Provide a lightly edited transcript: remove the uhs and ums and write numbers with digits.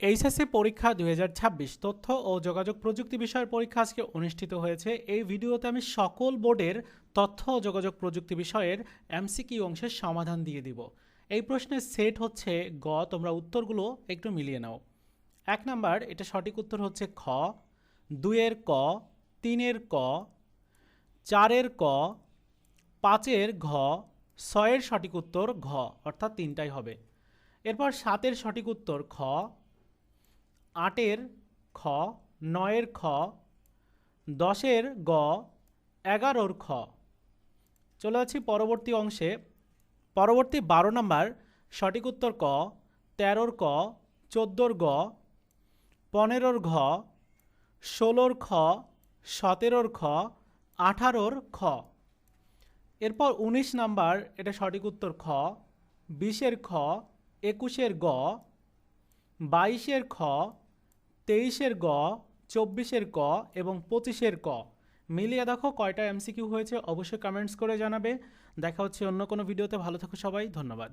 HSC পরীক্ষা 2026 তথ্য ও যোগাযোগ প্রযুক্তি বিষয়ের পরীক্ষা আজকে অনুষ্ঠিত হয়েছে। এই ভিডিওতে আমি সকল বোর্ডের তথ্য ও যোগাযোগ প্রযুক্তি বিষয়ের এমসিকিউ অংশের সমাধান দিয়ে দিব। এই প্রশ্নের সেট হচ্ছে গ, তোমরা উত্তরগুলো একটু মিলিয়ে নাও। 1 নাম্বার, এটা সঠিক উত্তর হচ্ছে খ। 2 এর ক, 3 এর ক, 4 এর ক, 5 এর ঘ, 6 এর সঠিক উত্তর ঘ, অর্থাৎ তিনটাই হবে। এরপর 7 এর সঠিক উত্তর খ, 8 এর খ, 9 এর খ, 10 এর গ, 11 খ। চলে যাচ্ছি পরবর্তী অংশে। পরবর্তী 12 নাম্বার সঠিক উত্তর ক, 13 ক, 14 গ, 15 ঘ, 16 খ, 17 খ, 18 খ। এরপর 19 নাম্বার, এটা সঠিক উত্তর খ, 20 খ, 21 গ, 22 খ, 23 গ, 24 ক এবং 25 ক। মিলিয়ে দেখো কয়টা এমসিকিউ হয়েছে, অবশ্যই কমেন্টস করে জানাবে। দেখা হচ্ছে অন্য কোনো ভিডিওতে। ভালো থাকো সবাই, ধন্যবাদ।